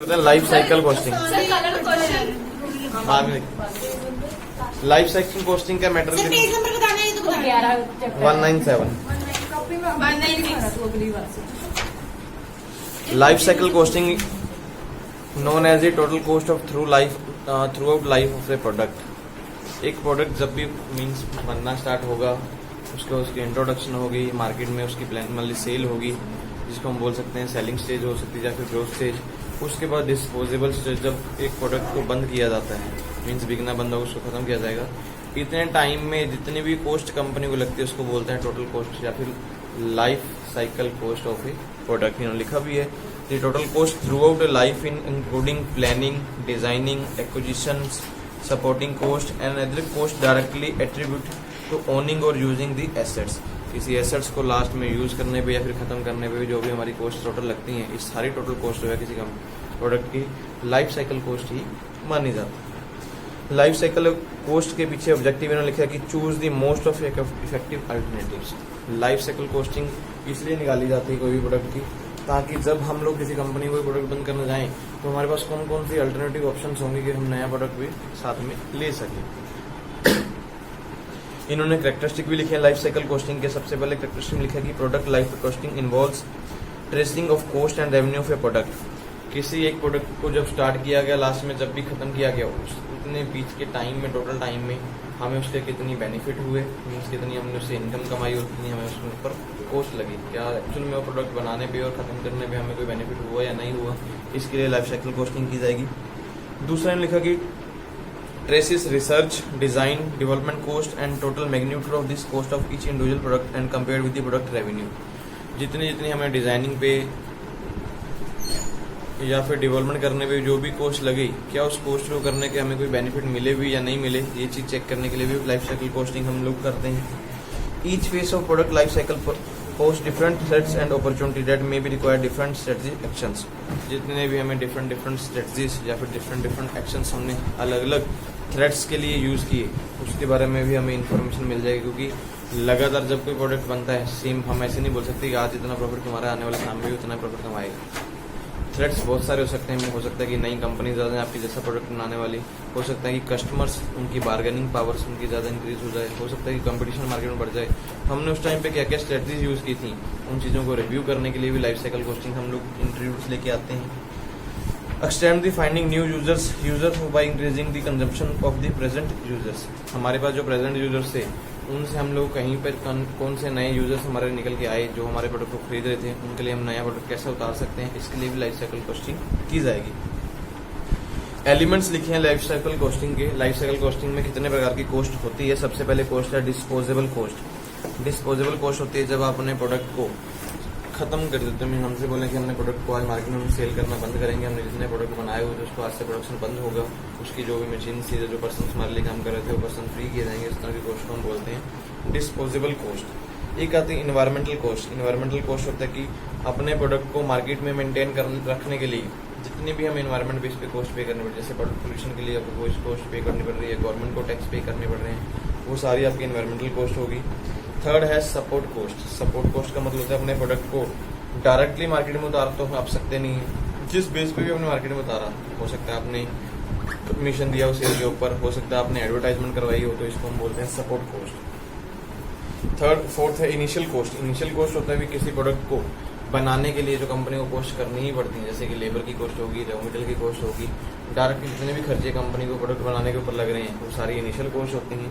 Life cycle costing. Life cycle costing का matter sir page number बताना है, ये तो बताना है। 197। Life cycle costing known as a total cost of throughout life of a product. एक product जब भी मीन्स बनना स्टार्ट होगा, उसकी इंट्रोडक्शन होगी, मार्केट में उसकी प्लान मतलब सेल होगी, जिसको हम बोल सकते हैं सेलिंग स्टेज हो सकती है या फिर ग्रोथ स्टेज। उसके बाद डिस्पोजेबल स्टेज, जब एक प्रोडक्ट को बंद किया जाता है मीन्स बिकना बंद होगा, उसको खत्म किया जाएगा। इतने टाइम में जितनी भी कॉस्ट कंपनी को लगती है उसको बोलते हैं टोटल कॉस्ट या फिर life cycle cost of a product. इन्होंने लिखा भी है the total cost throughout a life in including planning, designing, acquisition, supporting cost and other cost directly attribute to owning और यूजिंग द एसेट्स। किसी assets को last में use करने पे या फिर खत्म करने पे जो भी हमारी कॉस्ट टोटल लगती है, इस सारी टोटल कॉस्ट जो है किसी प्रोडक्ट की लाइफ साइकिल कॉस्ट ही मानी जाती है। लाइफ साइकिल कॉस्ट के पीछे ऑब्जेक्टिव इन्होंने लिखा है कि choose the most of effective alternatives. Life cycle costing इसलिए निकाली जाती है कोई भी प्रोडक्ट की, ताकि जब हम लोग किसी कंपनी को प्रोडक्ट बंद करने जाएं तो हमारे पास कौन कौन सी अल्टरनेटिव ऑप्शंस होंगे कि हम नया प्रोडक्ट भी साथ में ले सकें। इन्होंने कैरेक्टरिस्टिक भी लिखे हैं लाइफ साइकिल कॉस्टिंग के। सबसे पहले कैरेक्टरिस्टिक लिखा कि product life costing involves tracing of cost and revenue of a product. किसी एक प्रोडक्ट को जब स्टार्ट किया गया, लास्ट में जब भी खत्म किया गया, उतने बीच के टाइम में, टोटल टाइम में हमें उसके कितनी बेनिफिट हुए, मीन्स कितनी हमने उससे इनकम कमाई और कितनी हमें उसके ऊपर कॉस्ट लगी, क्या एक्चुअल में वो प्रोडक्ट बनाने पे और खत्म करने पे हमें कोई बेनिफिट हुआ या नहीं हुआ, इसके लिए लाइफ साइकिल कॉस्टिंग की जाएगी। दूसरा ने लिखा कि traces research, design, development cost and total magnitude of this cost of each individual product and compare with the product revenue. जितनी जितनी हमें डिजाइनिंग पे या फिर डेवलपमेंट करने पे जो भी कॉस्ट लगी, क्या उस कॉस्ट को करने के हमें कोई बेनिफिट मिले भी या नहीं मिले, ये चीज चेक करने के लिए भी लाइफ साइकिल कॉस्टिंग हम लोग करते हैं। Each phase of product life cycle post different threats and opportunity that may be require different strategy actions. जितने भी हमें डिफरेंट स्ट्रेटजीज या फिर डिफरेंट एक्शंस हमने अलग अलग थ्रेट्स के लिए यूज किए, उसके बारे में भी हमें इन्फॉर्मेशन मिल जाएगी। क्योंकि लगातार जब कोई प्रोडक्ट बनता है, सेम हम ऐसे नहीं बोल सकते कि आज इतना प्रॉफिट कमारा, आने वाले साल में भी उतना प्रॉफिट कमाएगा। थ्रेट्स बहुत सारे हो सकते हैं। हो सकता है कि नई कंपनी ज़्यादा है आपकी जैसा प्रोडक्ट बनाने वाली, हो सकता है कि कस्टमर्स उनकी बार्गेनिंग पावर्स उनकी ज़्यादा इंक्रीज हो जाए, हो सकता है कि कंपटीशन मार्केट में बढ़ जाए। हमने उस टाइम पे क्या क्या स्ट्रेटजीज यूज़ की थी, उन चीज़ों को रिव्यू करने के लिए भी लाइफ साइकिल कॉस्टिंग हम लोग इंट्रोड्यूस लेके आते हैं। Extend the finding new users by increasing the consumption of the present users. हमारे पास जो प्रेजेंट यूजर्स थे, उनसे हम लोग कहीं पर कौन से नए यूजर्स हमारे निकल के आए जो हमारे प्रोडक्ट को खरीद रहे थे, उनके लिए हम नया प्रोडक्ट कैसे उतार सकते हैं, इसके लिए भी लाइफ साइकिल कॉस्टिंग की जाएगी। एलिमेंट्स लिखे हैं लाइफ साइकिल कॉस्टिंग के। लाइफ साइकिल कॉस्टिंग में कितने प्रकार की कॉस्ट होती है। सबसे पहले कॉस्ट है डिस्पोजेबल कॉस्ट। डिस्पोजेबल कॉस्ट होती है जब आप अपने प्रोडक्ट को खत्म कर देते हैं। हमसे बोले कि हमने प्रोडक्ट को आज मार्केट में सेल करना बंद करेंगे, हमने जितने प्रोडक्ट बनाए हुए थे उसको आज से प्रोडक्शन बंद होगा, उसकी जो भी मशीन थी, जो पर्सन हमारे लिए काम कर रहे थे वो पर्सन फ्री किए जाएंगे, इस तरह की कॉस्ट को हम बोलते हैं डिस्पोजेबल कॉस्ट। एक आती है इन्वायरमेंटल कॉस्ट। इन्वायरमेंटल कॉस्ट होता है कि अपने प्रोडक्ट को मार्केट में मेंटेन रखने के लिए जितनी भी हमें इन्वायरमेंट बेस पे कॉस्ट पे करनी पड़ रही है, जैसे पोल्यूशन के लिए आपको कॉस्ट पे करनी पड़ रही है, गवर्नमेंट को टैक्स पे करने पड़ रहे हैं, वो सारी आपकी इन्वायरमेंटल कॉस्ट होगी। थर्ड है सपोर्ट कॉस्ट। सपोर्ट कॉस्ट का मतलब होता है अपने प्रोडक्ट को डायरेक्टली मार्केट में उतार तो आप सकते नहीं है, जिस बेस पे भी अपने मार्केट में उतारा, हो सकता है आपने कमीशन दिया हो सेल के ऊपर, हो सकता है आपने एडवर्टाइजमेंट करवाई हो, तो इसको हम बोलते हैं सपोर्ट कॉस्ट। फोर्थ है इनिशियल कॉस्ट। इनिशियल कॉस्ट होता है कि किसी प्रोडक्ट को बनाने के लिए जो कंपनी को कॉस्ट करनी ही पड़ती है, जैसे कि लेबर की कॉस्ट होगी, रॉ मटेरियल की कॉस्ट होगी, डायरेक्टली जितने भी खर्चे कंपनी को प्रोडक्ट बनाने के ऊपर लग रहे हैं, वो सारी इनिशियल कॉस्ट होती हैं।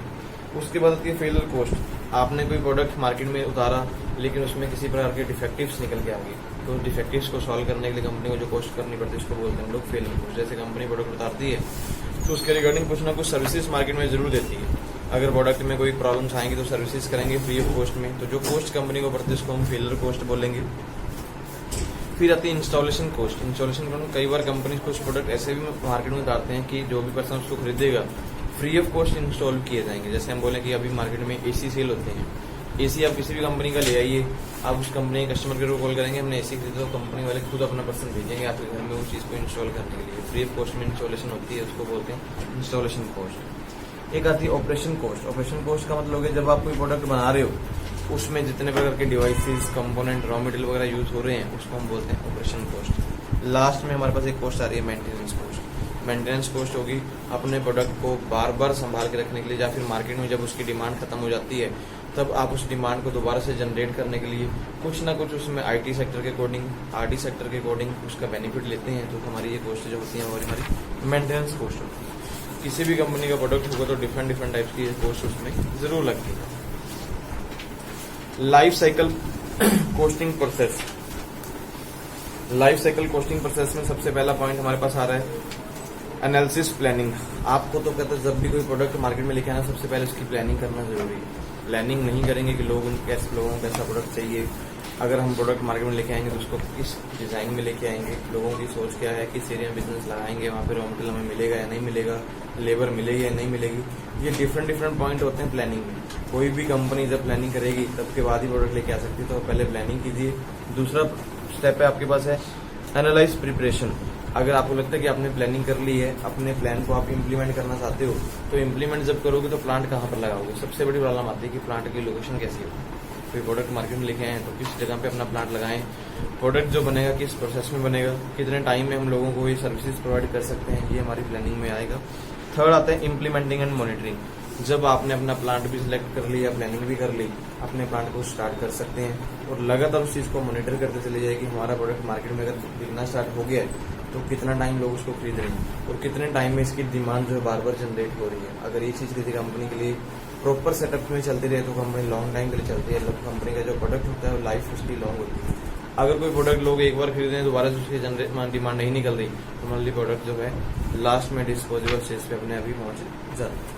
उसके बाद आती है फेलियर कॉस्ट। आपने कोई प्रोडक्ट मार्केट में उतारा लेकिन उसमें किसी प्रकार के डिफेक्टिव्स निकल के आ गए, तो उस डिफेक्टिव्स को सॉल्व करने के लिए कंपनी को जो कॉस्ट करनी पड़ती है उसको बोलते हैं हम लोग फेलियर कॉस्ट। जैसे कंपनी प्रोडक्ट उतारती है तो उसके रिगार्डिंग कुछ ना कुछ सर्विसेज मार्केट में जरूर देती है। अगर प्रोडक्ट में कोई प्रॉब्लम्स आएंगी तो सर्विसेज करेंगे फ्री ऑफ कॉस्ट में, तो जो कॉस्ट कंपनी को पड़ती है उसको हम फेलियर कॉस्ट बोलेंगे। फिर आती है इंस्टॉलेशन कॉस्ट। इंस्टॉलेशन कॉस्ट कई बार कंपनी कुछ प्रोडक्ट ऐसे भी मार्केट में उतारते हैं कि जो भी पर्सन उसको खरीदेगा फ्री ऑफ कॉस्ट इंस्टॉल किए जाएंगे। जैसे हम बोले कि अभी मार्केट में एसी सेल होते हैं, एसी आप किसी भी कंपनी का ले आइए, आप उस कंपनी के कस्टमर केयर को कॉल करेंगे हमने एसी खरीदा, तो कंपनी वाले खुद अपना पर्सन भेजेंगे आपके घर में उस चीज़ को इंस्टॉल करने के लिए। फ्री ऑफ कॉस्ट में इंस्टॉलेशन होती है, उसको बोलते हैं इंस्टॉलेशन कॉस्ट। एक आती है ऑपरेशन कॉस्ट। ऑपरेशन कॉस्ट का मतलब है जब आप कोई प्रोडक्ट बना रहे हो, उसमें जितने प्रकार के डिवाइसेस, कंपोनेंट, रॉ मटेरियल वगैरह यूज हो रहे हैं, उसको हम बोलते हैं ऑपरेशन कॉस्ट। लास्ट में हमारे पास एक कॉस्ट आ रही है मेंटेनेंस कॉस्ट। मेंटेनेंस कॉस्ट होगी अपने प्रोडक्ट को बार बार संभाल के रखने के लिए, या फिर मार्केट में जब उसकी डिमांड खत्म हो जाती है तब आप उस डिमांड को दोबारा से जनरेट करने के लिए कुछ ना कुछ उसमें आईटी सेक्टर के अकॉर्डिंग, आरटी सेक्टर के अकॉर्डिंग उसका बेनिफिट लेते हैं। तो हमारी ये कॉस्ट जो होती है वो हमारी मेंटेनेंस कॉस्ट होती है। किसी भी कंपनी का प्रोडक्ट होगा तो डिफरेंट डिफरेंट टाइप्स की कॉस्ट उसमें जरूर लगती है। Life cycle costing process. Life cycle costing process में सबसे पहला पॉइंट हमारे पास आ रहा है एनालिसिस प्लानिंग। आपको तो कहते हैं जब भी कोई प्रोडक्ट मार्केट में लेके आना सबसे पहले उसकी प्लानिंग करना जरूरी है। प्लानिंग नहीं करेंगे कि लोगों को कैसा प्रोडक्ट चाहिए, अगर हम प्रोडक्ट मार्केट में लेके आएंगे तो उसको किस डिजाइन में लेके आएंगे, लोगों की सोच क्या है, किस एरिया में बिजनेस लगाएंगे, वहाँ पे रॉ मटेरियल हमें मिलेगा या नहीं मिलेगा, लेबर मिलेगी या नहीं मिलेगी, ये डिफरेंट डिफरेंट पॉइंट होते हैं प्लानिंग में। कोई भी कंपनी जब प्लानिंग करेगी तब के बाद ही प्रोडक्ट लेके आ सकती है, तो पहले प्लानिंग कीजिए। दूसरा स्टेप है आपके पास है एनालाइज प्रिपरेशन। अगर आपको लगता है कि आपने प्लानिंग कर ली है, अपने प्लान को आप इम्प्लीमेंट करना चाहते हो, तो इम्प्लीमेंट जब करोगे तो प्लांट कहाँ पर लगाओगे। सबसे बड़ी प्रॉब्लम आती है कि प्लांट की लोकेशन कैसी हो। कोई प्रोडक्ट मार्केट में लेके आए तो किस जगह पे अपना प्लांट लगाएं, प्रोडक्ट जो बनेगा किस प्रोसेस में बनेगा, कितने टाइम में हम लोगों को ये सर्विसेज प्रोवाइड कर सकते हैं, ये हमारी प्लानिंग में आएगा। थर्ड आता है इम्प्लीमेंटिंग एंड मॉनिटरिंग। जब आपने अपना प्लांट भी सिलेक्ट कर लिया, प्लानिंग भी कर ली, अपने प्लांट को स्टार्ट कर सकते हैं और लगातार उस चीज को मॉनिटर करते चले जाए कि हमारा प्रोडक्ट मार्केट में अगर बिकना स्टार्ट हो गया है तो कितना टाइम लोग उसको खरीद रहे हैं और कितने टाइम में इसकी डिमांड जो है बार बार जनरेट हो रही है। अगर ये चीज किसी कंपनी के लिए प्रॉपर सेटअप में चलती रहे तो कंपनी लॉन्ग टाइम के लिए चलती है। कंपनी का जो प्रोडक्ट होता है वो लाइफ उसकी लॉन्ग होती है। अगर कोई प्रोडक्ट लोग एक बार खरीद रहे हैं दोबारा से उसकी डिमांड नहीं निकल रही तो मान ली प्रोडक्ट जो है लास्ट में डिस्पोजेबल स्टेज पे अपने अभी पहुंच जाता है।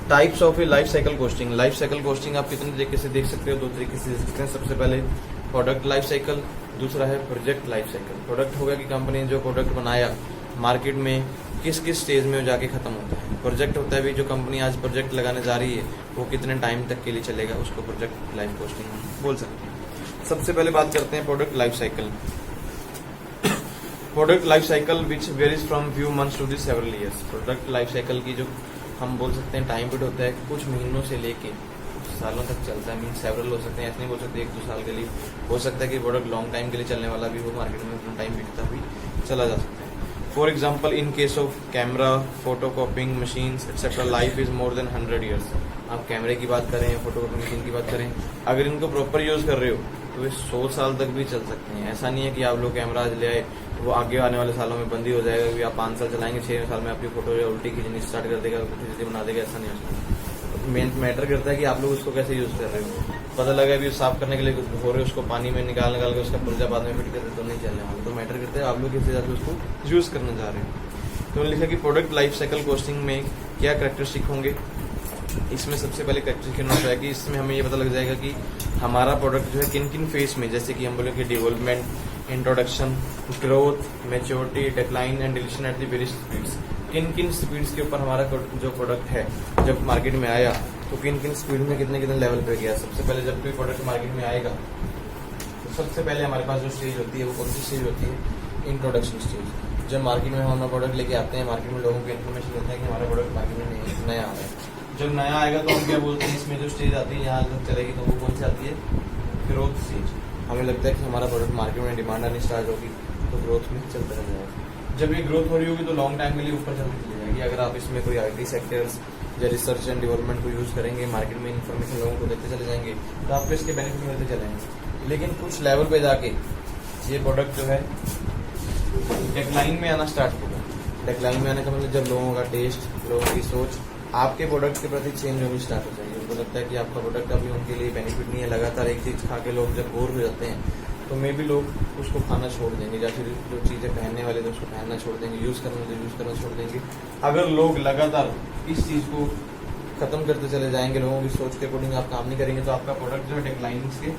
Types of A life cycle costing. Life cycle costing आप कितने तरीके से देख सकते हो, दो तरीके से देख सकते हैं। सबसे पहले प्रोडक्ट लाइफ साइकिल, दूसरा है प्रोजेक्ट लाइफ साइकिल। प्रोडक्ट होगा कि कंपनी ने जो प्रोडक्ट बनाया मार्केट में किस किस स्टेज में जाके खत्म होता है। प्रोजेक्ट होता है भी जो कंपनी आज प्रोजेक्ट लगाने जा रही है वो कितने टाइम तक के लिए चलेगा, उसको प्रोजेक्ट लाइफ कॉस्टिंग बोल सकते हैं। सबसे पहले बात करते हैं product life cycle. Product life cycle which varies from few months to the several years. Product life cycle की जो हम बोल सकते हैं टाइम पीरियड होता है कुछ महीनों से लेके सालों तक चलता है। मीन सेवरल हो सकते हैं, ऐसे नहीं बोल सकते 1-2 साल के लिए। हो सकता है कि प्रोडक्ट लॉन्ग टाइम के लिए चलने वाला भी हो, मार्केट में उतना टाइम बिकता भी चला जा सकता है। For example in case of camera, photo कॉपिंग machines etcetera life is more than 100 years. आप कैमरे की बात करें, फोटो कॉपिंग मशीन की बात करें, अगर इनको प्रॉपर यूज कर रहे हो तो वे 100 साल तक भी चल सकते हैं। ऐसा नहीं है कि आप लोग कैमरा आज ले आए वो आगे आने वाले सालों में बंद ही हो जाएगा कि आप 5 साल चलाएंगे, 6 साल में आपकी फोटो उल्टी खींचनी स्टार्ट कर देगा, उल्टी बना देगा। ऐसा नहीं हो सकता। मेन मैटर करता है कि आप लोग उसको कैसे यूज कर रहे हो। पता लगा अभी साफ करने के लिए हो रहे हो, उसको पानी में निकाल के उसका पुर्जा बाद में फिट करते तो नहीं चलने वाला। तो मैटर करता है आप लोग किस हिसाब से उसको यूज करने जा रहे हो। तो लिखा कि प्रोडक्ट लाइफ साइकिल कॉस्टिंग में क्या कैरेक्टरिस्टिक होंगे। इसमें सबसे पहले कैरेक्टरिस्टिक होता है कि इसमें हमें ये पता लग जाएगा कि हमारा प्रोडक्ट जो है किन किन फेज में, जैसे कि हम बोले कि development, introduction, growth, maturity, decline and deletion at the various speeds. किन किन स्पीड्स के ऊपर हमारा जो प्रोडक्ट है जब मार्केट में आया तो किन किन स्पीड में कितने कितने लेवल पे गया। सबसे पहले जब कोई प्रोडक्ट मार्केट में आएगा तो सबसे पहले हमारे पास जो स्टेज होती है वो कौन सी स्टेज होती है, इंट्रोडक्शन स्टेज। जब मार्केट में हम अपना प्रोडक्ट लेके आते हैं, मार्केट में लोगों को इन्फॉर्मेशन देते हैं कि हमारा प्रोडक्ट मार्केट में नया आ रहा है। जब नया आएगा तो हम क्या बोलते हैं, इसमें जो स्टेज आती है यहाँ तक चलेगी तो वो कौन सी आती है, ग्रोथ स्टेज। हमें लगता है कि हमारा प्रोडक्ट मार्केट में डिमांड आनी स्टार्ट होगी तो ग्रोथ में चलता रह जाएगा। जब ये ग्रोथ हो रही होगी तो लॉन्ग टाइम के लिए ऊपर चलती चली जाएगी। अगर आप इसमें कोई आईटी सेक्टर्स या रिसर्च एंड डेवलपमेंट को यूज करेंगे, मार्केट में इन्फॉर्मेशन लोगों को देते चले जाएंगे तो आपको इसके बेनिफिट मिलते चलेंगे। लेकिन कुछ लेवल पे जाके ये प्रोडक्ट जो है डेक्लाइन में आना स्टार्ट होगा। डेक्लाइन में आने का मतलब जब लोगों का टेस्ट, लोगों की सोच आपके प्रोडक्ट के प्रति चेंज होनी स्टार्ट हो जाएगी। उनको लगता है कि आपका प्रोडक्ट अभी उनके लिए बेनिफिट नहीं है। लगातार एक चीज खा के लोग जब बोर हो जाते हैं तो मे भी लोग उसको खाना छोड़ देंगे, या फिर जो चीजें पहनने वाले तो उसको पहनना छोड़ देंगे, यूज करना छोड़ देंगे। अगर लोग लगातार इस चीज को खत्म करते चले जाएंगे, लोगों की सोच के अकॉर्डिंग आप काम नहीं करेंगे तो आपका प्रोडक्ट जो है डिक्लाइनिंग के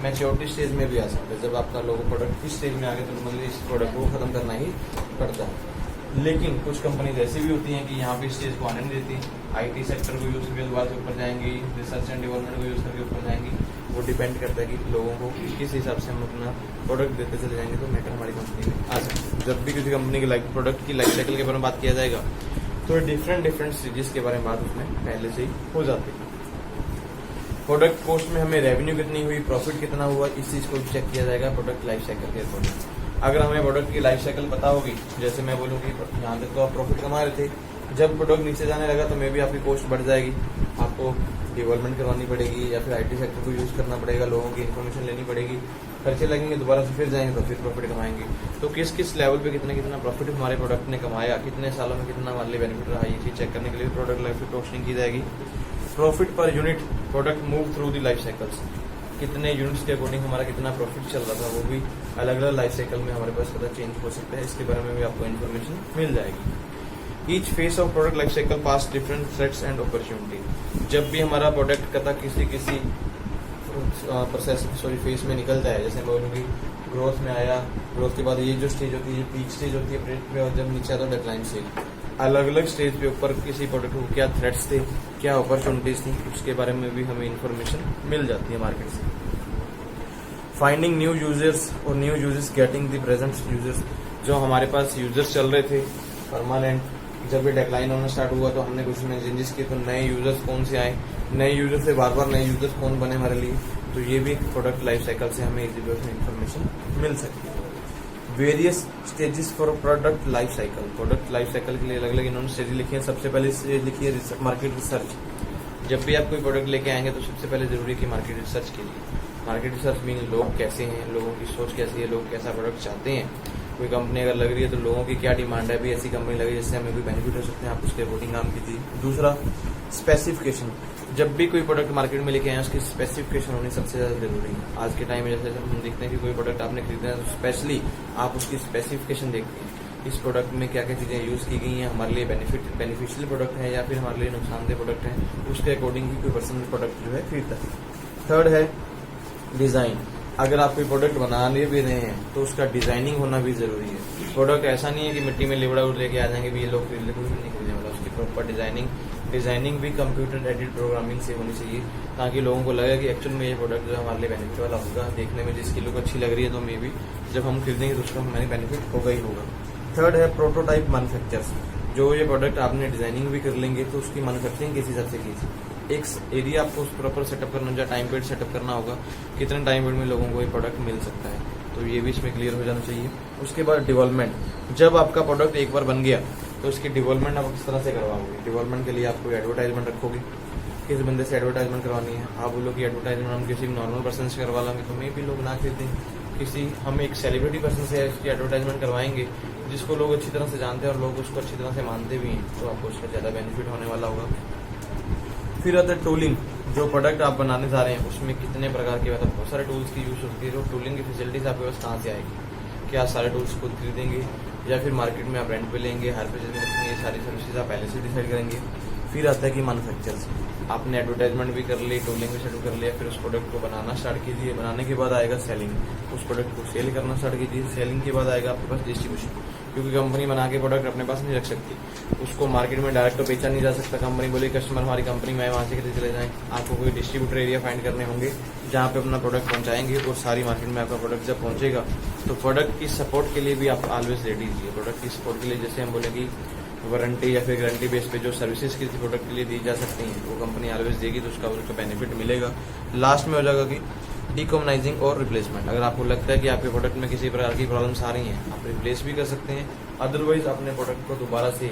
मैच्योरिटी स्टेज में भी आ सकता है। जब आपका लोगो प्रोडक्ट इस स्टेज में आ गया तो मतलब इस प्रोडक्ट को खत्म करना ही पड़ता है। लेकिन कुछ कंपनीज ऐसी भी होती हैं कि यहाँ पे स्टेज को आने नहीं देती, आईटी सेक्टर को यूज करके दोबारा से ऊपर जाएंगी, रिसर्च एंड डेवलपमेंट को यूज करके ऊपर जाएंगी। वो डिपेंड करता है कि लोगों को किस हिसाब से हम अपना प्रोडक्ट देते चले जाएंगे तो मैटर हमारी कंपनी में आ सकता है। जब भी किसी कंपनी के प्रोडक्ट की लाइफ साइकिल के बारे में बात किया जाएगा तो डिफरेंट स्टेजेस के बारे में बात उसमें पहले से ही हो जाती है। प्रोडक्ट कॉस्ट में हमें रेवेन्यू कितनी हुई, प्रॉफिट कितना हुआ, इस चीज को चेक किया जाएगा प्रोडक्ट लाइफ साइकिल के अकॉर्डिंग। अगर हमें प्रोडक्ट की लाइफ साइकिल पता होगी, जैसे मैं बोलूँ कि यहाँ तक तो आप प्रॉफिट कमा रहे थे, जब प्रोडक्ट नीचे जाने लगा तो मे भी आपकी कॉस्ट बढ़ जाएगी, आपको डेवलपमेंट करवानी पड़ेगी या फिर IT सेक्टर को यूज़ करना पड़ेगा, लोगों की इन्फॉर्मेशन लेनी पड़ेगी, खर्चे लगेंगे, दोबारा से फिर जाएंगे तो फिर प्रॉफिट कमाएंगे। तो किस किस लेवल पे कितना प्रॉफिट हमारे प्रोडक्ट ने कमाया, कितने सालों में कितना हमारे लिए बेनिफिट रहा, ये चीज़ चेक करने के लिए प्रोडक्ट लाइफ कॉस्टिंग की जाएगी। Profit per unit product move through the life cycles, कितने यूनिट्स के अकॉर्डिंग हमारा कितना प्रॉफिट चल रहा था, वो भी अलग अलग लाइफ साइकिल में हमारे पास पता चेंज हो सकता है, इसके बारे में भी आपको इन्फॉर्मेशन मिल जाएगी। Each face of product life cycle pass different threats and opportunity. जब भी हमारा प्रोडक्ट कथा किसी फेस में निकलता है, जैसे बोलूँगी ग्रोथ में आया, ग्रोथ के बाद ये जो स्टेज होती है, ये पीक स्टेज होती है प्रोडक्ट में, और जब नीचे आता है डिक्लाइन स्टेज। अलग अलग स्टेज पे ऊपर किसी प्रोडक्ट को क्या थ्रेट्स थे, क्या अपॉर्चुनिटीज थी, उसके बारे में भी हमें इन्फॉर्मेशन मिल जाती है मार्केट से। फाइंडिंग न्यू यूजर्स और new users getting the present users. जो हमारे पास यूजर्स चल रहे थे परमानेंट, जब ये डिक्लाइन होना स्टार्ट हुआ तो हमने कुछ में चेंजेस किए, तो नए यूजर्स कौन से आए, नए यूजर से बार बार नए यूजर्स कौन बने हमारे लिए, तो ये भी प्रोडक्ट लाइफ साइकिल से हमें इसी में इन्फॉर्मेशन मिल सकती है। Various stages for product life cycle. Product life cycle के लिए अलग अलग इन्होंने स्टेज लिखी है। सबसे पहले स्टेज लिखी है मार्केट रिसर्च। जब भी आप कोई प्रोडक्ट लेके आएंगे तो सबसे पहले जरूरी है कि मार्केट रिसर्च कीजिए। मार्केट रिसर्च मीन लोग कैसे हैं, लोगों की सोच कैसी है, लोग कैसा प्रोडक्ट चाहते हैं। कोई कंपनी अगर लग रही है तो लोगों की क्या डिमांड है, भी ऐसी कंपनी लगे जिससे हमें कोई बेनिफिट हो सकते हैं, आप उसके अकॉर्डिंग काम कीजिए। दूसरा स्पेसिफिकेशन। जब भी कोई प्रोडक्ट मार्केट में लेके आए उसकी स्पेसिफिकेशन होनी सबसे ज्यादा जरूरी है। आज के टाइम में जैसे हम देखते हैं कि कोई प्रोडक्ट आपने खरीदना है तो स्पेशली आप उसकी स्पेसिफिकेशन देखते हैं, इस प्रोडक्ट में क्या क्या चीजें यूज की गई हैं, हमारे लिए बेनिफिशियल प्रोडक्ट है या फिर हमारे लिए नुकसानदेह प्रोडक्ट है, उसके अकॉर्डिंग ही कोई पर्सन प्रोडक्ट जो है खरीदता है। थर्ड है डिजाइन। अगर आप कोई प्रोडक्ट बनाने भी रहे हैं तो उसका डिजाइनिंग होना भी जरूरी है। प्रोडक्ट ऐसा नहीं है कि मिट्टी में लिबड़ा उड़ लेके आ जाएंगे भी ये लोग खरीद ले, कुछ नहीं खरीदने वाला। उसकी प्रॉपर डिजाइनिंग भी कंप्यूटर एडिट प्रोग्रामिंग से होनी चाहिए, ताकि लोगों को लगे कि एक्चुअल में ये प्रोडक्ट जो है हमारे लिए बेनिफिट वाला होगा। देखने में जिसकी लुक अच्छी लग रही है तो मे भी जब हम खरीदेंगे तो उसका हमारे बेनिफिट होगा ही होगा। थर्ड है प्रोटोटाइप मैन्युफैक्चर्स। जो ये प्रोडक्ट आपने डिजाइनिंग भी कर लेंगे तो उसकी मैन्युफैक्चरिंग किस हिसाब से कीजिए। एक एरिया आपको प्रॉपर सेटअप करना, जो टाइम पीरियड सेटअप करना होगा, कितने टाइम पीरियड में लोगों को ये प्रोडक्ट मिल सकता है, तो ये भी इसमें क्लियर हो जाना चाहिए। उसके बाद डेवलपमेंट। जब आपका प्रोडक्ट एक बार बन गया तो उसकी डेवलपमेंट आप किस तरह से करवाओगे। डेवलपमेंट के लिए आप कोई एडवर्टाइजमेंट रखोगे, किस बंदे से एडवर्टाइजमेंट करवानी है। आप बोलो कि एडवर्टाइजमेंट हम किसी नॉर्मल पर्सन से करवा लेंगे तो मे भी लोग ना खरीदें। किसी हम एक सेलिब्रिटी पर्सन से इसकी एडवर्टाइजमेंट करवाएंगे जिसको लोग अच्छी तरह से जानते हैं और लोग उसको अच्छी तरह से मानते भी हैं, तो आपको उसका ज्यादा बेनिफिट होने वाला होगा। फिर आता है टूलिंग। जो प्रोडक्ट आप बनाने जा रहे हैं उसमें कितने प्रकार के, मतलब बहुत सारे टूल्स की यूज होती है। तो टूलिंग की फैसिलिटीज आपके पास कहाँ से आएगी, क्या सारे टूल्स खुद खरीदेंगे या फिर मार्केट में आप रेंट पे लेंगे, हर पेज में ये सारी सर्विसेज आप पहले से डिसाइड करेंगे। फिर आता है कि मैन्युफैक्चर्स। आपने एडवर्टाइजमेंट भी कर ली, टूलिंग भी सेटअप कर लिया, फिर उस प्रोडक्ट को बनाना स्टार्ट कीजिए। बनाने के बाद आएगा सेलिंग, उस प्रोडक्ट को सेल करना स्टार्ट कीजिए। सेलिंग के बाद आएगा आपके पास डिस्ट्रीब्यूशन, क्योंकि कंपनी बना के प्रोडक्ट अपने पास नहीं रख सकती, उसको मार्केट में डायरेक्ट तो बेचा नहीं जा सकता। कंपनी बोली कस्टमर हमारी कंपनी में आए, वहां से कितने चले जाएं। आपको कोई डिस्ट्रीब्यूटर एरिया फाइंड करने होंगे जहाँ पे अपना प्रोडक्ट पहुंचाएंगे, और सारी मार्केट में आपका प्रोडक्ट जब पहुंचेगा तो प्रोडक्ट की सपोर्ट के लिए भी आप ऑलवेज रेडी दीजिए। प्रोडक्ट की सपोर्ट के लिए जैसे हम बोले कि वारंटी या फिर गारंटी बेस पे जो सर्विसेज किसी प्रोडक्ट के लिए दी जा सकती हैं वो कंपनी ऑलवेज देगी, तो उसका बेनिफिट मिलेगा। लास्ट में हो जाएगा कि डिकॉमनाइजिंग और रिप्लेसमेंट। अगर आपको लगता है कि आपके प्रोडक्ट में किसी प्रकार की प्रॉब्लम्स आ रही हैं, आप रिप्लेस भी कर सकते हैं, अदरवाइज अपने प्रोडक्ट को दोबारा से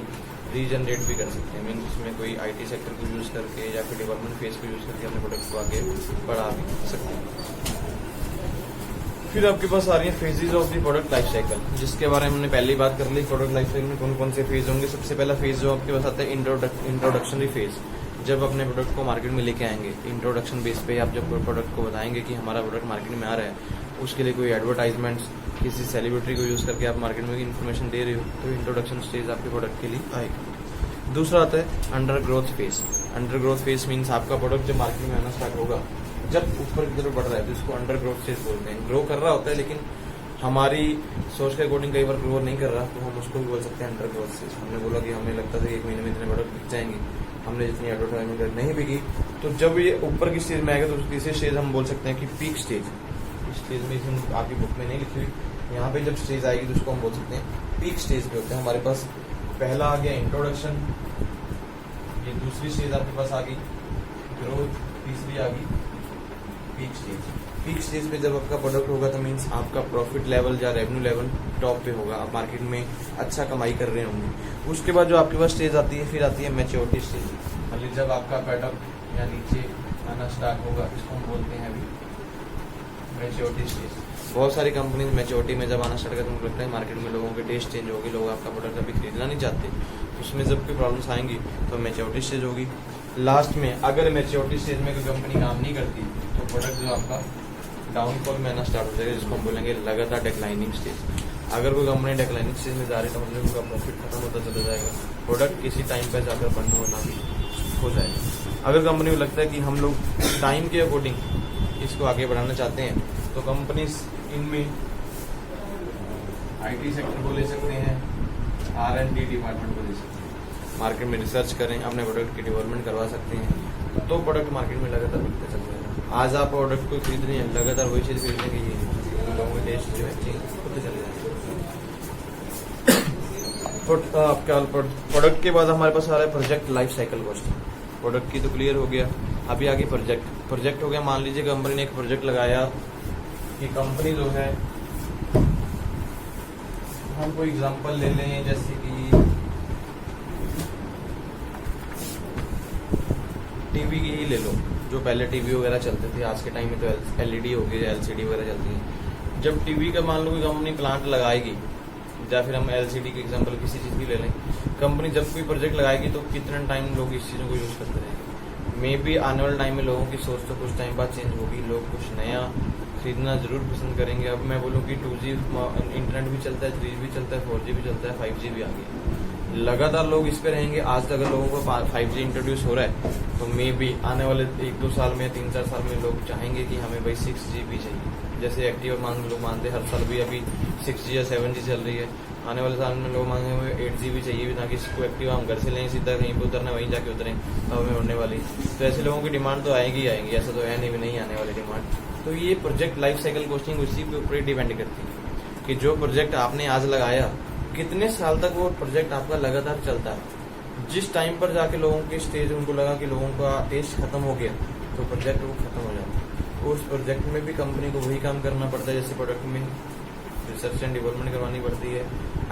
रीजनरेट भी कर सकते हैं। मीन इसमें कोई IT सेक्टर को यूज करके या फिर डेवलपमेंट फेज को यूज करके अपने प्रोडक्ट को आगे बढ़ा भी सकते हैं। फिर आपके पास आ रही है phases of the product life cycle, जिसके बारे में हमने पहले ही बात कर ली। प्रोडक्ट लाइफ साइकिल में कौन कौन से फेज होंगे। सबसे पहला फेज जो आपके पास आता है इंट्रोडक्शनरी फेज। जब अपने प्रोडक्ट को मार्केट में लेके आएंगे, इंट्रोडक्शन बेस पे आप जब प्रोडक्ट को बताएंगे कि हमारा प्रोडक्ट मार्केट में आ रहा है, उसके लिए कोई एडवर्टाइजमेंट्स किसी सेलिब्रिटी को यूज करके आप मार्केट में इन्फॉर्मेशन दे रहे हो, तो इंट्रोडक्शन स्टेज आपके प्रोडक्ट के लिए आएगी। दूसरा आता है under growth phase. Under growth phase means आपका प्रोडक्ट जब मार्केट में आना स्टार्ट होगा, जब ऊपर की तरफ बढ़ रहा है, तो इसको अंडर ग्रोथ स्टेज बोलते हैं। ग्रो कर रहा होता है लेकिन हमारी सोच के अकॉर्डिंग कई बार ग्रो नहीं कर रहा, तो हम उसको भी बोल सकते हैं अंडर ग्रोथ स्टेज। हमने बोला कि हमें लगता था कि 1 महीने में इतने प्रोडक्ट बिक जाएंगे, हमने जितनी एडवर्टाइजमेंट नहीं बिकी, तो जब ये ऊपर की स्टेज में आएगा तो तीसरे स्टेज हम बोल सकते हैं कि पीक स्टेज। इस स्टेज में इसमें आपकी बुक में नहीं लिखी हुई, यहाँ पे जब स्टेज आएगी तो उसको हम बोल सकते हैं पीक स्टेज पे होते हैं। हमारे पास पहला आ गया इंट्रोडक्शन, ये दूसरी स्टेज आपके पास आ गई ग्रोथ, तीसरी आ गई पीक स्टेज। पीक स्टेज पे जब आपका प्रोडक्ट होगा तो मीन्स आपका प्रॉफिट लेवल या रेवेन्यू लेवल टॉप पे होगा, आप मार्केट में अच्छा कमाई कर रहे होंगे। उसके बाद जो आपके पास स्टेज आती है, फिर आती है मैच्योरिटी स्टेज। मतलब जब आपका प्रोडक्ट या नीचे आना स्टार्ट होगा, इसको हम बोलते हैं अभी मैच्योरिटी स्टेज। बहुत सारी कंपनी मैच्योरिटी में जब आना स्टार्ट करते हैं, मुझे लगता है मार्केट में लोगों के टेस्ट चेंज होगी, लोग आपका प्रोडक्ट अभी खरीदना नहीं चाहते, उसमें जब कोई प्रॉब्लम्स आएंगी तो मैच्योरिटी स्टेज होगी। लास्ट में अगर मैच्योरिटी स्टेज में कोई कंपनी काम नहीं करती तो प्रोडक्ट जो आपका डाउनफॉल में आना स्टार्ट हो जाएगा, जिसको हम बोलेंगे लगातार डिक्लाइनिंग स्टेज। अगर कोई कंपनी डिक्लाइनिंग स्टेज में जा रही है तो मतलब उनका प्रॉफिट खत्म होता चला जाएगा, प्रोडक्ट किसी टाइम पर जाकर बंद होना भी हो जाएगा। अगर कंपनी को लगता है कि हम लोग टाइम के अकॉर्डिंग इसको आगे बढ़ाना चाहते हैं तो कंपनीज इनमें IT सेक्टर को ले सकते हैं, R&D डिपार्टमेंट को ले सकते हैं, मार्केट में रिसर्च करें, अपने प्रोडक्ट की डेवलपमेंट करवा सकते हैं, तो प्रोडक्ट मार्केट में लगातार बिकते चल जाएगा। आज आप प्रोडक्ट को खरीद रहे हैं, लगातार वही चीज़ खरीदने की ये लोगों के टेस्ट जो है चेंज होते चले जाएंगे। आपका प्रोडक्ट के बाद हमारे पास आ रहा है project life cycle costing. Product की तो क्लियर हो गया, अभी आगे प्रोजेक्ट हो गया। मान लीजिए कंपनी ने एक प्रोजेक्ट लगाया कि कंपनी जो है, हम कोई एग्जांपल ले लें, जैसे कि टीवी की ही ले लो। जो पहले टीवी वगैरह चलते थे, आज के टाइम में तो LED हो गई या LCD वगैरह चलती है। जब टीवी का मान लो कोई कंपनी प्लांट लगाएगी, या फिर हम LCD के एग्जांपल किसी चीज़ की ले लें, कंपनी जब कोई प्रोजेक्ट लगाएगी तो कितना टाइम लोग इस चीज़ों को यूज़ करते रहेंगे। मे बी आने वाले टाइम में लोगों की सोच तो कुछ टाइम बाद चेंज होगी, लोग कुछ नया खरीदना जरूर पसंद करेंगे। अब मैं बोलूँ कि 2G इंटरनेट भी चलता है, 3G भी चलता है, 4G भी चलता है, 5G भी आ गया। लगातार लोग इस पे रहेंगे। आज तक अगर लोगों को 5G इंट्रोड्यूस हो रहा है तो मे बी आने वाले 1-2 साल में, 3-4 साल में लोग चाहेंगे कि हमें भाई 6G भी चाहिए। जैसे एक्टिव लोग मानते हर साल भी अभी 6G या 7G चल रही है, आने वाले साल में लोग मांगे हुए 8G भी चाहिए, ताकि इसको एक्टिव हम घर से लें, सीधा कहीं पर उतरना वहीं जाके उतरें, तब हमें होने वाली। तो ऐसे लोगों की डिमांड तो आएगी ही आएगी, ऐसा तो है नहीं भी नहीं आने वाली डिमांड। तो ये प्रोजेक्ट लाइफ साइकिल कॉस्टिंग उसी के ऊपर ही डिपेंड करती है कि जो प्रोजेक्ट आपने आज लगाया, कितने साल तक वो प्रोजेक्ट आपका लगातार चलता है। जिस टाइम पर जाके लोगों के स्टेज उनको लगा कि लोगों का टेस्ट खत्म हो गया तो प्रोजेक्ट वो खत्म हो जाता है। उस प्रोजेक्ट में भी कंपनी को वही काम करना पड़ता है, जैसे प्रोडक्ट में रिसर्च एंड डेवलपमेंट करवानी पड़ती है,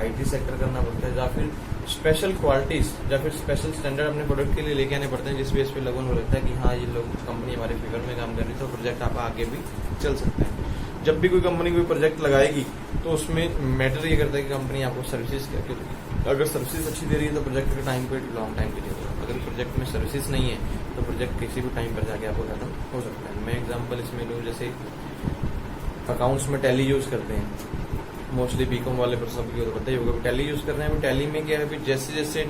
IT सेक्टर करना पड़ता है, या फिर स्पेशल क्वालिटीज या फिर स्पेशल स्टैंडर्ड अपने प्रोडक्ट के लिए लेके आने पड़ते हैं, जिस बेस पे लोगों को लगता है कि हाँ ये लोग कंपनी हमारे फेवर में काम कर रही है, तो प्रोजेक्ट आप आगे भी चल सकते हैं। जब भी कोई कंपनी कोई प्रोजेक्ट लगाएगी तो उसमें मैटर ये करता है कि कंपनी आपको सर्विसेज क्या देगी। अगर सर्विसेज अच्छी दे रही है तो प्रोजेक्ट के टाइम पे लॉन्ग टाइम के लिए होगा। अगर प्रोजेक्ट में सर्विसेज नहीं है तो प्रोजेक्ट किसी भी टाइम पर जाके आपको खत्म हो सकता है। मैं एग्जाम्पल इसमें लूँ, जैसे अकाउंट्स में टैली यूज करते हैं, मोस्टली बीकॉम वाले पर सबकी तो पता ही होगा, टैली यूज कर रहे हैं। टैली में क्या है, जैसे जैसे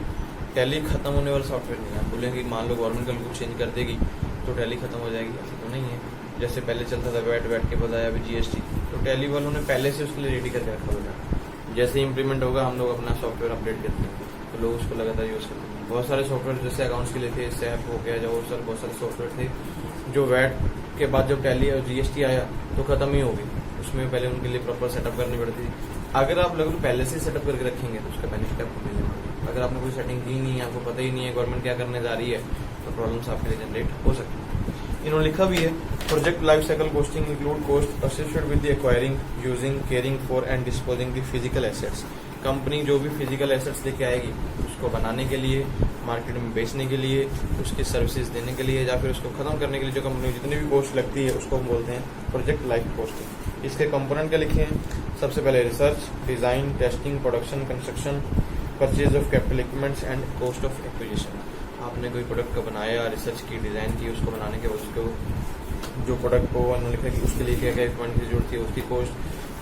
टैली खत्म होने वाला सॉफ्टवेयर नहीं है। आप बोलेंगे मान लो गवर्नमेंट कल को चेंज कर देगी तो टैली खत्म हो जाएगी, ऐसा तो नहीं है। जैसे पहले चलता था वैट के बजाय अभी GST, तो टैली वालों ने पहले से उसके लिए रेडी करके रखा होगा। जैसे इम्प्लीमेंट होगा हम लोग अपना सॉफ्टवेयर अपडेट करते हैं तो लोग उसको लगातार यूज करते हैं। बहुत सारे सॉफ्टवेयर जैसे अकाउंट्स के लिए थे, SAP हो गया, जो सर बहुत सारे सॉफ्टवेयर थे जो वैट के बाद जब टैली और GST आया तो खत्म ही हो गई। उसमें पहले उनके लिए प्रॉपर सेटअप करनी पड़ती थी। अगर आप लोग पहले से सेटअप करके रखेंगे तो उसका बेनिफिट आपको मिलेगा। अगर आपने कोई सेटिंग की नहीं है, आपको पता ही नहीं है गवर्नमेंट क्या करने जा रही है, तो प्रॉब्लम्स आपके लिए जनरेट हो सकती है। इन्होंने लिखा भी है, project life cycle costing include cost associated with the acquiring, using, caring for and disposing the physical assets. Company जो भी फिजिकल एसेट्स लेके आएगी उसको बनाने के लिए, मार्केट में बेचने के लिए, उसकी सर्विसेज देने के लिए, या फिर उसको खत्म करने के लिए जो कंपनी जितनी भी कॉस्ट लगती है उसको हम बोलते हैं प्रोजेक्ट लाइफ कॉस्टिंग। इसके कंपोनेंट क्या लिखे हैं, सबसे पहले research, design, testing, production, construction, purchase of capital equipments and cost of acquisition. आपने कोई प्रोडक्ट को बनाया, रिसर्च की, डिजाइन की, उसको बनाने के बाद उसको जो प्रोडक्ट को उन्होंने लिखा कि उसके लिए क्या क्या इक्विपमेंट की जरूरत है, उसकी कॉस्ट,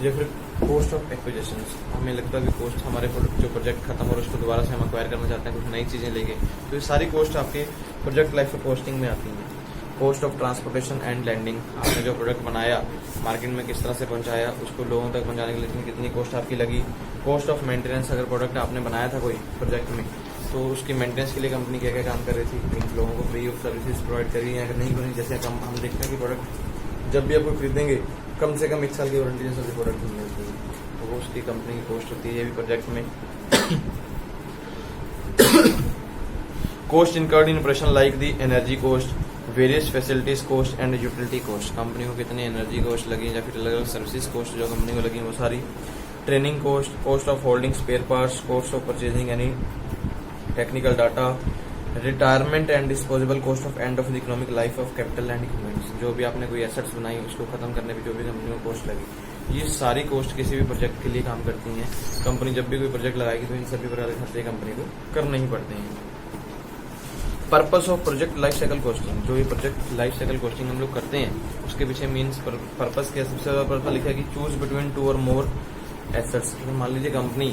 या फिर कॉस्ट ऑफ एक्विजिशन। हमें लगता है कि कॉस्ट हमारे जो प्रोजेक्ट खत्म हो रहा है उसको दोबारा से हम अक्वायर करना चाहते हैं, कुछ नई चीजें लेके, तो ये सारी कॉस्ट आपके प्रोजेक्ट लाइफ कॉस्टिंग में आती है। Cost of transportation and landing, आपने जो प्रोडक्ट बनाया मार्केट में किस तरह से पहुंचाया, उसको लोगों तक पहुंचाने के लिए कितनी कॉस्ट आपकी लगी। कॉस्ट ऑफ मेंटेनेंस, अगर प्रोडक्ट आपने बनाया था कोई प्रोजेक्ट में तो उसकी मेंटेनेंस के लिए कंपनी क्या क्या काम कर रही थी, लोगों को फ्री ऑफ सर्विसेज प्रोवाइड करी है, अगर नहीं करी। जैसे हम देखते हैं कि प्रोडक्ट जब भी आप खरीदेंगे कम से कम 1 साल की वारंटी जैसे प्रोडक्ट मिलती है, तो वो उसकी कंपनी की कॉस्ट होती है। ये भी प्रोजेक्ट में cost incurred in operation like the energy cost, various facilities cost and utility cost, company को कितनी एनर्जी कॉस्ट लगी या फिर अलग अलग सर्विसेज कॉस्ट जो कंपनी को लगी वो सारी, training cost, cost of holding spare parts, cost of purchasing any technical data, retirement and disposable cost of end of the economic life of capital and equipments, जो भी आपने कोई एसेट्स बनाई उसको खत्म करने पे जो भी कंपनी को कॉस्ट लगी, ये सारी कॉस्ट किसी भी प्रोजेक्ट के लिए काम करती हैं। कंपनी जब भी कोई प्रोजेक्ट लगाएगी तो इन सभी प्रकार के खर्चे कंपनी को करने ही पड़ते हैं। Purpose of project life cycle costing, जो ये प्रोजेक्ट लाइफ साइकिल कॉस्टिंग हम लोग करते हैं उसके पीछे मीन्स पर्पस क्या, सबसे ज्यादा पर्पस लिखा है कि चूज बिटवीन 2 और मोर एसेट्स। मान लीजिए कंपनी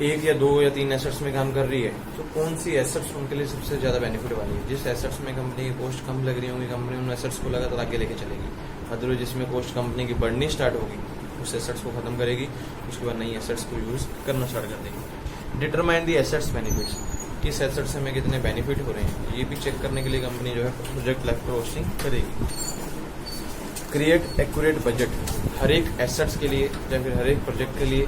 1 या 2 या 3 एसेट्स में काम कर रही है तो कौन सी एसेट्स उनके लिए सबसे ज्यादा बेनिफिट वाली है। जिस एसेट्स में कंपनी की कॉस्ट कम लग रही होगी कंपनी उन एसेट्स को लगातार आगे लेके चलेगी, अदरवाइज जिसमें कॉस्ट कंपनी की बढ़नी स्टार्ट होगी उस एसेट्स को खत्म करेगी, उसके बाद नई एसेट्स को यूज करना स्टार्ट कर देगी। डिटरमाइन दी एसेट्स बेनिफिट्स, किस एसेट से हमें कितने बेनिफिट हो रहे हैं ये भी चेक करने के लिए कंपनी जो है प्रोजेक्ट लाइफ कॉस्टिंग करेगी। क्रिएट एक्यूरेट बजट, हर एक एसेट्स के लिए या फिर हर एक प्रोजेक्ट के लिए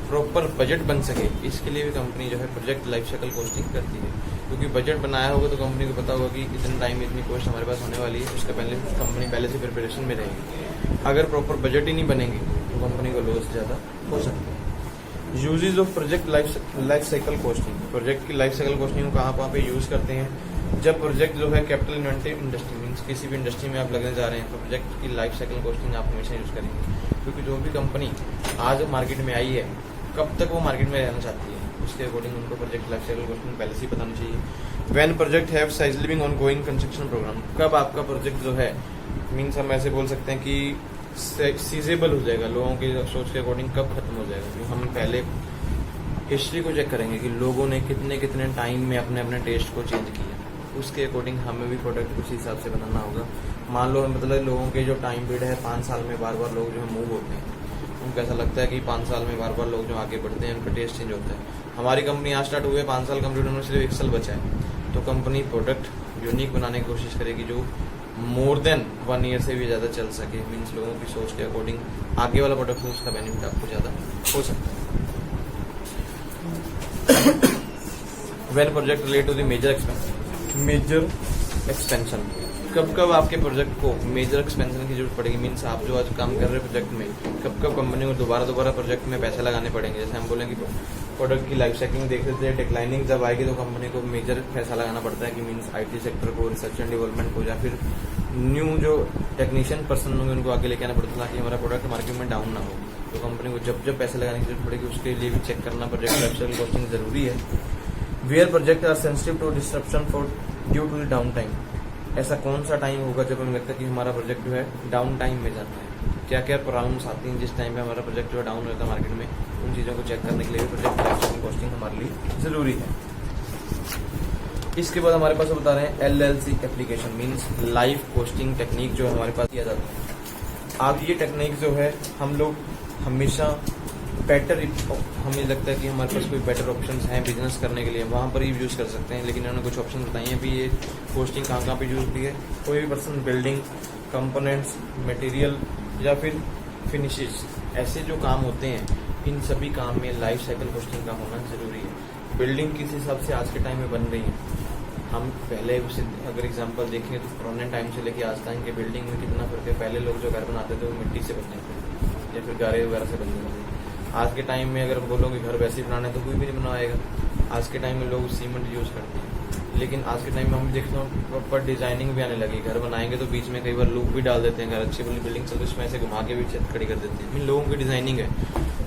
प्रॉपर बजट बन सके इसके लिए भी कंपनी जो है प्रोजेक्ट लाइफ साइकिल कॉस्टिंग करती है। क्योंकि बजट बनाया होगा तो कंपनी को पता होगा कि इतने टाइम में इतनी कॉस्ट हमारे पास होने वाली है, उसका पहले कंपनी पहले से प्रिपरेशन में रहेगी। अगर प्रॉपर बजट ही नहीं बनेंगे तो कंपनी को लॉस ज़्यादा हो सकता है। Uses of project life cycle costing, project की लाइफ साइकिल कॉस्टिंग को कहाँ पे यूज करते हैं, जब प्रोजेक्ट जो है कैपिटल इन्वेंटिव इंडस्ट्री मीन्स किसी भी इंडस्ट्री में आप लगने जा रहे हैं तो प्रोजेक्ट की लाइफ साइकिल कॉस्टिंग आप हमेशा यूज करेंगे। क्योंकि जो भी कंपनी आज मार्केट में आई है कब तक वो मार्केट में रहना चाहती है उसके अकॉर्डिंग उनको प्रोजेक्ट लाइफ साइकिल कॉस्टिंग पहले से ही बताना चाहिए। When project have size living ongoing construction programme, कब आपका प्रोजेक्ट जो है मीन्स हम ऐसे बोल सकते हैं कि सीजेबल हो जाएगा, लोगों की सोच के अकॉर्डिंग कब खत्म हो जाएगा। क्योंकि हम पहले हिस्ट्री को चेक करेंगे कि लोगों ने कितने कितने टाइम में अपने अपने टेस्ट को चेंज किया, उसके अकॉर्डिंग हमें भी प्रोडक्ट उसी हिसाब से बनाना होगा। मान लो मतलब लोगों के जो टाइम पीरियड है 5 साल में बार बार लोग जो है मूव होते हैं, उनको ऐसा लगता है कि 5 साल में बार बार लोग जो आगे बढ़ते हैं उनका टेस्ट चेंज होता है। हमारी कंपनी आज स्टार्ट हुई है 5 साल कंप्लीट होने सिर्फ 1 साल बचा है, तो कंपनी प्रोडक्ट यूनिक बनाने की कोशिश करेगी जो मोर देन 1 ईयर से भी ज़्यादा चल सके। मीन्स लोगों की सोच के अकॉर्डिंग आगे वाला प्रोडक्ट उसका बेनिफिट आपको ज़्यादा हो सकता है। When project relate to the major expansion, कब कब आपके प्रोजेक्ट को मेजर एक्सपेंशन की जरूरत पड़ेगी। मीन्स आप जो आज काम कर रहे हैं प्रोजेक्ट में कब कब कंपनी को दोबारा प्रोजेक्ट में पैसे लगाने पड़ेंगे। जैसे हम बोलेंगे प्रोडक्ट की लाइफ साइकिल देख लेते हैं, डिक्लाइनिंग जब आएगी तो कंपनी को मेजर पैसा लगाना पड़ता है कि मीन्स आईटी सेक्टर को, रिसर्च एंड डेवलपमेंट को या फिर न्यू जो टेक्नीशियन पर्सन होंगे उनको आगे लेके आना पड़ता है ताकि हमारा प्रोडक्ट मार्केट में डाउन ना हो। तो कंपनी को जब जब पैसे लगाने की जरूरत पड़ेगी उसके लिए भी चेक करना प्रोजेक्ट लाइफ साइकिल कॉस्टिंग जरूरी है। Where project are sensitive to disruption for due to downtime, ऐसा कौन सा टाइम होगा जब हमें लगता है कि हमारा प्रोजेक्ट जो है डाउन टाइम में जाता है, क्या क्या प्रॉब्लम्स आती हैं जिस टाइम पे हमारा प्रोजेक्ट जो है डाउन होता है मार्केट में, उन चीज़ों को चेक करने के लिए भी प्रोजेक्ट लाइफ साइकिल कॉस्टिंग हमारे लिए जरूरी है। इसके बाद हमारे पास बता रहे हैं LLC application means life costing technique जो हमारे पास किया जाता है। अब ये टेक्निक जो है हम लोग हमेशा बेटर, हमें लगता है कि हमारे पास कोई बेटर ऑप्शंस हैं बिजनेस करने के लिए वहाँ पर ही यूज़ कर सकते हैं, लेकिन इन्होंने कुछ ऑप्शन बताए हैं भी ये कॉस्टिंग कहाँ पे यूज़ होती है। कोई भी पर्सन बिल्डिंग कंपोनेंट्स मटेरियल या फिर फिनिशेस ऐसे जो काम होते हैं इन सभी काम में लाइफ साइकिल कॉस्टिंग का होना जरूरी है। बिल्डिंग किस हिसाब से आज के टाइम में बन रही है, हम पहले उसे अगर एग्जांपल देखें तो पुराने टाइम से लेके आज टाइम के बिल्डिंग में कितना फर्क है। पहले लोग जो घर बनाते थे वो मिट्टी से बनते थे या फिर गारे वगैरह से बनते थे। आज के टाइम में अगर बोलोगे घर वैसे ही बनाना है तो कोई भी नहीं बनवाएगा। आज के टाइम में लोग सीमेंट यूज़ करते हैं, लेकिन आज के टाइम में हम देखते हैं प्रॉपर डिजाइनिंग भी आने लगी। घर बनाएंगे तो बीच में कई बार लूप भी डाल देते हैं, घर अच्छी वाली बिल्डिंग चल उसमें ऐसे घुमा के भी छत खड़ी कर देते हैं। इन लोगों की डिजाइनिंग है।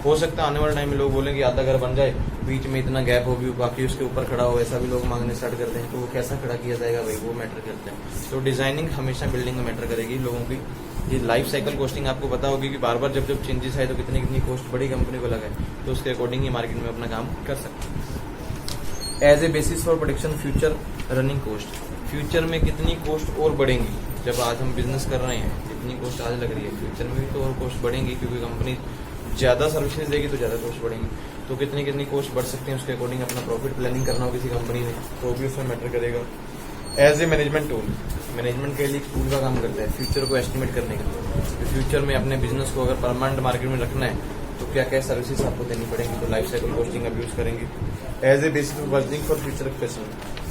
हो सकता है आने वाले टाइम में लोग बोलेंगे आधा घर बन जाए बीच में इतना गैप हो भी बाकी उसके ऊपर खड़ा हो, ऐसा भी लोग मांगने स्टार्ट करते हैं। तो वो कैसा खड़ा किया जाएगा भाई, वो मैटर करता है। तो डिजाइनिंग हमेशा बिल्डिंग में मैटर करेगी लोगों की। ये लाइफ साइकिल कॉस्टिंग आपको पता होगी कि बार बार जब जब चेंजेस आए तो कितनी कितनी कॉस्ट बड़ी कंपनी को लगाए, तो उसके अकॉर्डिंग ही मार्केट में अपना काम कर सकते हैं। As a basis for prediction future running cost, future में कितनी कॉस्ट और बढ़ेंगी। जब आज हम बिजनेस कर रहे हैं कितनी कॉस्ट आज लग रही है, फ्यूचर में भी तो और कॉस्ट बढ़ेंगी क्योंकि कंपनी ज़्यादा सर्विसेज देगी तो ज़्यादा कॉस्ट बढ़ेंगी। तो कितनी कितनी कॉस्ट बढ़ सकती है उसके अकॉर्डिंग अपना प्रॉफिट प्लानिंग करना हो किसी कंपनी ने तो भी उसमें मैटर करेगा। As a management tool, management के लिए एक टूल का काम करता है फ्यूचर को एस्टिमेट करने के लिए। तो फ्यूचर में अपने बिजनेस को अगर परमानेंट मार्केट में रखना है तो क्या क्या सर्विसेज आपको देनी पड़ेंगी, तो लाइफ साइकिल कॉस्टिंग आप यूज करेंगे। As a basis for budgeting for future expansion,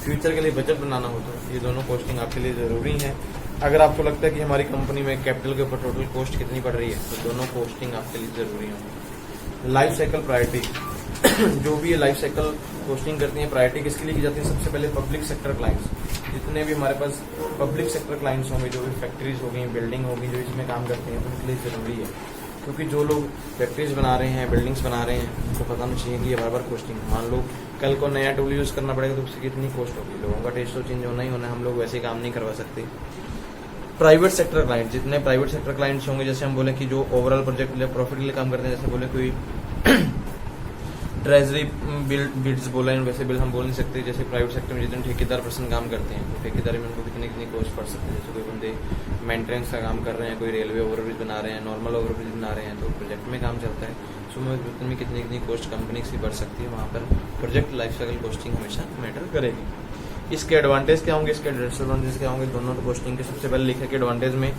future के लिए बजट बनाना हो तो ये दोनों कॉस्टिंग आपके लिए ज़रूरी है। अगर आपको लगता है कि हमारी कंपनी में कैपिटल के ऊपर टोटल कॉस्ट कितनी पड़ रही है तो दोनों कॉस्टिंग आपके लिए ज़रूरी होंगी। लाइफ साइकिल प्रायोरिटी जो भी ये लाइफ साइकिल कॉस्टिंग करती है, प्रायोरिटी किसके लिए की जाती है? सबसे पहले पब्लिक सेक्टर क्लाइंट्स। जितने भी हमारे पास पब्लिक सेक्टर क्लाइंट्स होंगे, जो भी फैक्ट्रीज होगी, बिल्डिंग होगी, जो इसमें काम करते हैं, उनके लिए ज़रूरी है। क्योंकि जो लोग फैक्ट्रीज बना रहे हैं, बिल्डिंग्स बना रहे हैं, उनको पता नहीं चाहिए कि ये बार बार कॉस्टिंग। मान लो कल को नया टूल यूज़ करना पड़ेगा तो उसकी कितनी कॉस्ट होगी। लोगों का टेस्ट तो चेंज होना ही होना है, हम लोग वैसे काम नहीं करवा सकते। प्राइवेट सेक्टर क्लाइंट, जितने प्राइवेट सेक्टर क्लाइंट्स होंगे, जैसे हम बोले कि जो ओवरऑल प्रोजेक्ट के लिए प्रॉफिट के लिए काम करते हैं, जैसे बोले कोई ट्रेजरी बिल्स बोला है, वैसे बिल हम बोल नहीं सकते। जैसे प्राइवेट सेक्टर में जितने ठेकेदार पर्सन काम करते हैं, तो ठेकेदारी में उनको कितनी कॉस्ट पड़ सकती है। जैसे कोई बंदे मेंटेनेंस का काम कर रहे हैं, कोई रेलवे ओवरब्रिज बना रहे हैं, नॉर्मल ओवरब्रिज बना रहे हैं, तो प्रोजेक्ट में काम चलता है, उसमें में कितनी कॉस्ट कंपनी की बढ़ सकती है। वहाँ पर प्रोजेक्ट लाइफ साइकिल कॉस्टिंग हमेशा मैटर करेगी। इसके एडवांटेज क्या होंगे, इसके डिसएडवांटेज क्या होंगे, दोनों कॉस्टिंग के। सबसे पहले लिखा कि एडवांटेज में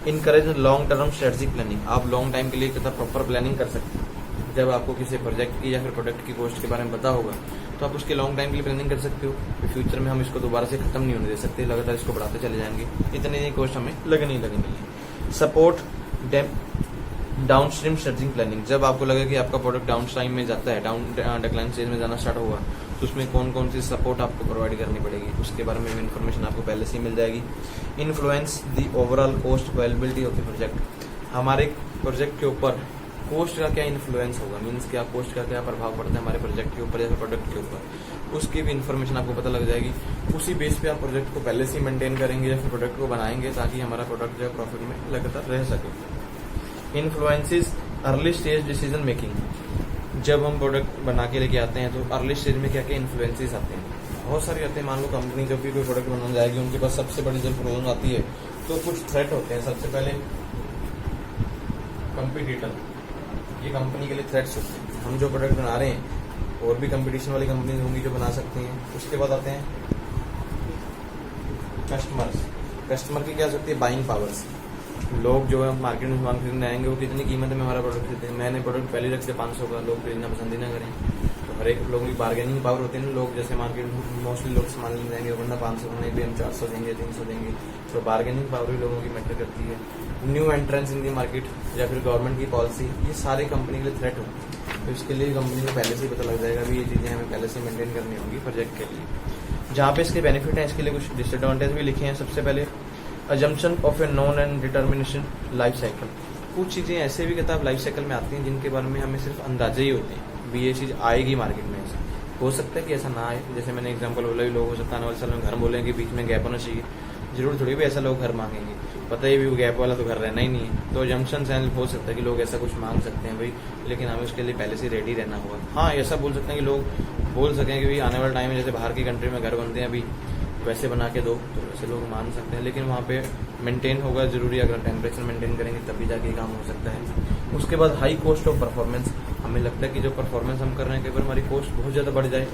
encourage long term strategic planning. आप लॉन्ग टाइम के लिए कितना प्रॉपर प्लानिंग कर सकते हैं। जब आपको किसी प्रोजेक्ट की या फिर प्रोडक्ट की कॉस्ट के बारे में पता होगा तो आप उसके लॉन्ग टाइम के लिए प्लानिंग कर सकते हो। तो फ्यूचर में हम इसको दोबारा से खत्म नहीं होने दे सकते, लगातार इसको बढ़ाते चले जाएंगे, इतनी कॉस्ट हमें लगनी है। Support down stream strategic planning. जब आपको लगे कि आपका प्रोडक्ट डाउन स्ट्रीम में जाता है, डाउन डिक्लाइन स्टेज में जाना स्टार्ट होगा, तो उसमें कौन कौन सी सपोर्ट आपको प्रोवाइड करनी पड़ेगी, उसके बारे में इन्फॉर्मेशन आपको पहले से ही मिल जाएगी। Influence the overall cost availability of the project. हमारे प्रोजेक्ट के ऊपर कॉस्ट का क्या इन्फ्लुएंस होगा, मीन्स क्या कॉस्ट का क्या प्रभाव पड़ता है हमारे प्रोजेक्ट के ऊपर या फिर प्रोडक्ट के ऊपर, उसकी भी इन्फॉर्मेशन आपको पता लग जाएगी। उसी बेस पे आप प्रोजेक्ट को पहले से ही मेंटेन करेंगे या फिर प्रोडक्ट को बनाएंगे ताकि हमारा प्रोडक्ट जो है प्रॉफिट में लगातार रह सके। Influences early stage decision making. जब हम प्रोडक्ट बना के लेके आते हैं तो अर्ली स्टेज में क्या क्या इन्फ्लुएंसेस आते हैं, बहुत सारे आते हैं। मान लो कंपनी जब भी कोई प्रोडक्ट बनाने जाएगी, उनके पास सबसे बड़ी जब प्रॉब्लम आती है तो कुछ थ्रेट होते हैं। सबसे पहले कंपटीटर, ये कंपनी के लिए थ्रेट्स होते हैं। हम जो प्रोडक्ट बना रहे हैं और भी कंपटीशन वाली कंपनी होंगी जो बना सकती हैं। उसके बाद आते हैं कस्टमर्स। कस्टमर की क्या सकती है, बाइंग पावर्स। लोग जो है मार्केट में सामान खरीदने आएंगे, वो कितनी कीमत में हमारा प्रोडक्ट खरीदते हैं। मैंने प्रोडक्ट पहले रख दिया 500 का, लोग खरीदना पसंद ही ना करें। तो हर एक लोगों की बार्गेनिंग पावर होती है ना। लोग जैसे मार्केट में मोस्टली लोग सामान लेने जाएंगे, वरना 500 नहीं भी हम 400 देंगे, 300 देंगे। तो बार्गेनिंग पावर भी लोगों की मैटर करती है। न्यू एंट्रेंस इन दी मार्केट या फिर गवर्नमेंट की पॉलिसी, ये सारे कंपनी के लिए थ्रेट होती है। तो इसके लिए कंपनी को पहले से ही पता लग जाएगा भी ये चीज़ें हमें पहले से मेंटेन करनी होंगी प्रोजेक्ट के लिए। जहाँ पे इसके बेनिफिट हैं, इसके लिए कुछ डिसएडवांटेज भी लिखे हैं। सबसे पहले assumption of a non and determination life cycle. कुछ चीज़ें ऐसे भी किताब लाइफ साइकिल में आती हैं जिनके बारे में हमें सिर्फ अंदाजे ही होते हैं भी ये चीज़ आएगी मार्केट में। ऐसा हो सकता है कि ऐसा ना आए। जैसे मैंने एग्जांपल बोला, भी लोग हो सकता है आने वाले साल में घर बोलेंगे बीच में गैप होना चाहिए। जरूर थोड़ी भी ऐसा लोग घर मांगेंगे, पता ही भी वो गैप वाला तो घर रहना ही नहीं है। तो जंक्शन से हो सकता है कि लोग ऐसा कुछ मांग सकते हैं भाई, लेकिन हमें उसके लिए पहले से रेडी रहना होगा। हाँ, ऐसा बोल सकते हैं कि लोग बोल सकें कि भाई आने वाले टाइम में जैसे बाहर की कंट्री में घर बनते हैं अभी वैसे बना के दो, तो वैसे लोग मान सकते हैं। लेकिन वहाँ पे मेंटेन होगा जरूरी, अगर टेम्परेचर मेंटेन करेंगे तभी जाके काम हो सकता है। उसके बाद हाई कॉस्ट ऑफ परफॉर्मेंस। हमें लगता है कि जो परफॉर्मेंस हम कर रहे हैं, कई बार हमारी कॉस्ट बहुत ज़्यादा बढ़ जाए,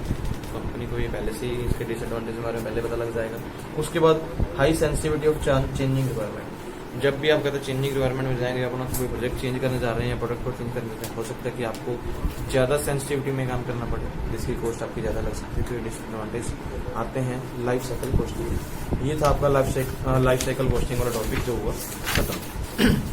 कंपनी को ये पहले से ही इसके डिसएडवांटेज के बारे में पहले पता लग जाएगा। उसके बाद high sensitivity of changing requirement. जब भी आप कहते हैं चेंजिंग रिक्वायरमेंट में जाएंगे, अपना कोई प्रोजेक्ट चेंज करने जा रहे हैं या प्रोडक्ट को चेंज करने जा रहे हैं, हो सकता है कि आपको ज़्यादा सेंसिटिविटी में काम करना पड़े, जिसकी कॉस्ट आपकी ज़्यादा लग सकती है। तो ये डिसएडवांटेज आते हैं लाइफ साइकिल कॉस्टिंग। ये था आपका लाइफ साइकिल कॉस्टिंग वाला टॉपिक जो हुआ खत्म।